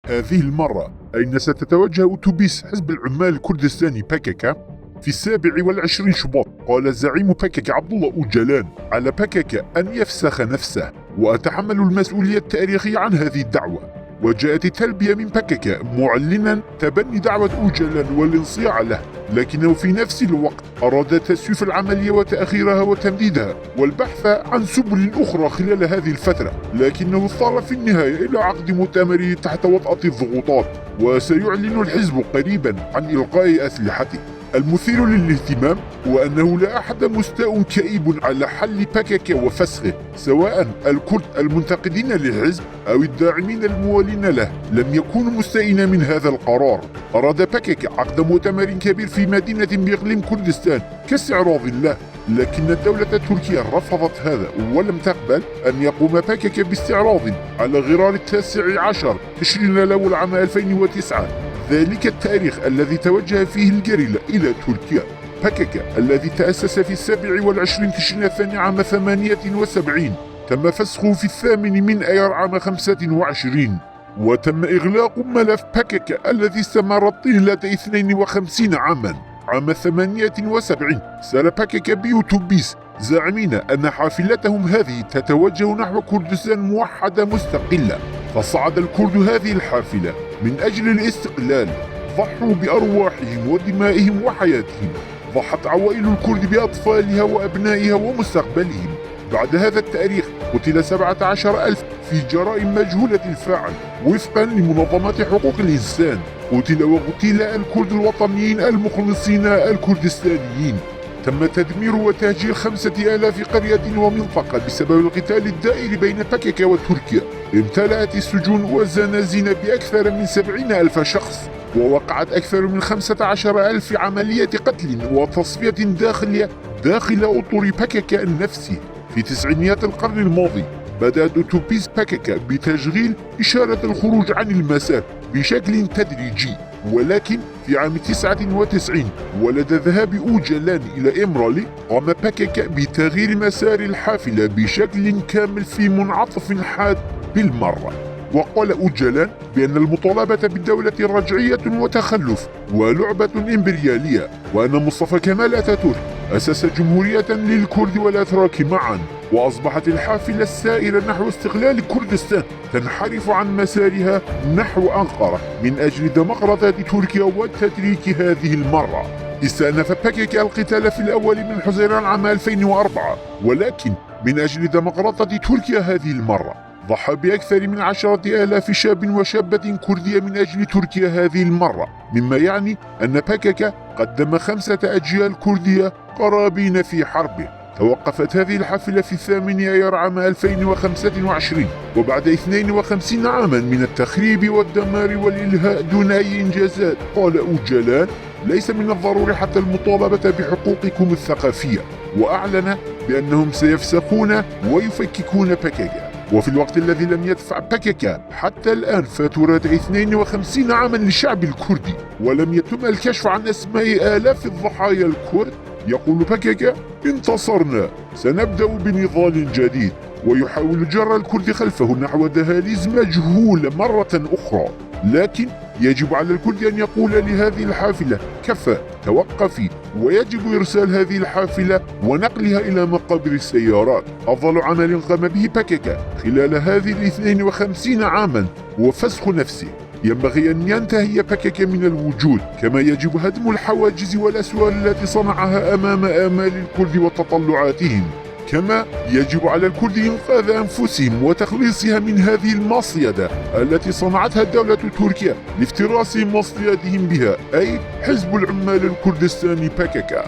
هذه المرة أين ستتوجه أتوبيس حزب العمال الكردستاني باكاكا؟ في 27 شباط قال زعيم باكاكا عبد الله أوجلان على باكاكا أن يفسخ نفسه وأتحمل المسؤولية التاريخية عن هذه الدعوة. وجاءت التلبية من باكاكا معلنا تبني دعوة أوجلان والانصياع له، لكنه في نفس الوقت أراد تسويف العملية وتأخيرها وتمديدها والبحث عن سبل أخرى خلال هذه الفترة، لكنه اضطر في النهاية إلى عقد مؤتمره تحت وطأة الضغوطات، وسيعلن الحزب قريبا عن إلقاء أسلحته. المثير للاهتمام هو أنه لا أحد مستاء كئيب على حل باكاكا وفسخه، سواء الكرد المنتقدين للحزب أو الداعمين الموالين له لم يكونوا مستائين من هذا القرار. أراد باكاكا عقد مؤتمر كبير في مدينة بإقليم كردستان كاستعراض له، لكن الدولة التركية رفضت هذا ولم تقبل أن يقوم باكاكا باستعراض على غرار 19 تشرين الأول عام 2009، ذلك التاريخ الذي توجه فيه الجريلا إلى تركيا. باكاكا الذي تأسس في 27 تشرين الثاني عام 78 تم فسخه في 8 أيار عام 25، وتم إغلاق ملف باكاكا الذي استمر طيلة 52 عاما. عام 78 سار باكاكا بأوتوبيس زاعمين أن حافلتهم هذه تتوجه نحو كردستان موحدة مستقلة، فصعد الكرد هذه الحافلة من أجل الاستقلال، ضحوا بأرواحهم ودمائهم وحياتهم، ضحت عوائل الكرد بأطفالها وأبنائها ومستقبلهم. بعد هذا التاريخ قتل 17,000 في جرائم مجهولة الفاعل وفقا لمنظمات حقوق الإنسان. قتل وغتيل الكرد الوطنيين المخلصين الكردستانيين. تم تدمير وتهجير 5,000 قرية ومنطقة بسبب القتال الدائر بين باكاكا وتركيا. امتلأت السجون والزنازين بأكثر من 70,000 شخص، ووقعت أكثر من 15,000 عملية قتل وتصفية داخل أطر باكاكا نفسه. في تسعينيات القرن الماضي بدأت أتوبيس باكاكا بتشغيل إشارة الخروج عن المسار بشكل تدريجي، ولكن في عام 99 ولد ذهاب أوجلان إلى إمرالي قام باكاكا بتغيير مسار الحافلة بشكل كامل في منعطف حاد بالمرة. وقال أوجلان بأن المطالبة بالدولة رجعية وتخلف ولعبة إمبريالية، وأن مصطفى كمال أتاتورك أسس جمهورية للكرد والأتراك معا، وأصبحت الحافلة السائرة نحو استقلال كردستان تنحرف عن مسارها نحو أنقرة من أجل دمقراطية تركيا والتتريك. هذه المرة استأنف باكاكا القتال في الأول من حزيران عام 2004، ولكن من أجل دمقراطية تركيا هذه المرة ضحى بأكثر من 10,000 شاب وشابة كردية من أجل تركيا هذه المرة، مما يعني أن باكاكا قدم 5 أجيال كردية قرابين في حربه. توقفت هذه الحافلة في 8 أيار عام 2025، وبعد 52 عاما من التخريب والدمار والإلهاء دون أي إنجازات. قال أوجلان ليس من الضروري حتى المطالبة بحقوقكم الثقافية، وأعلن بأنهم سيفسخون ويفككون باكاكا. وفي الوقت الذي لم يدفع باكاكا حتى الآن فاتورة 52 عاما للشعب الكردي ولم يتم الكشف عن أسماء آلاف الضحايا الكرد، يقول باكاكا انتصرنا، سنبدأ بنضال جديد، ويحاول جر الكرد خلفه نحو دهاليز مجهولة مرة أخرى. لكن يجب على الكرد أن يقول لهذه الحافلة كفى، توقفي، ويجب إرسال هذه الحافلة ونقلها إلى مقابر السيارات. أفضل عمل قام به باكاكا خلال هذه 52 عاما هو فسخ نفسه. ينبغي أن ينتهي باكاكا من الوجود، كما يجب هدم الحواجز والأسوار التي صنعها أمام آمال الكرد وتطلعاتهم. كما يجب على الكرد إنقاذ أنفسهم وتخليصها من هذه المصيدة التي صنعتها الدولة تركيا لافتراس مصيدهم بها، أي حزب العمال الكردستاني باكاكا.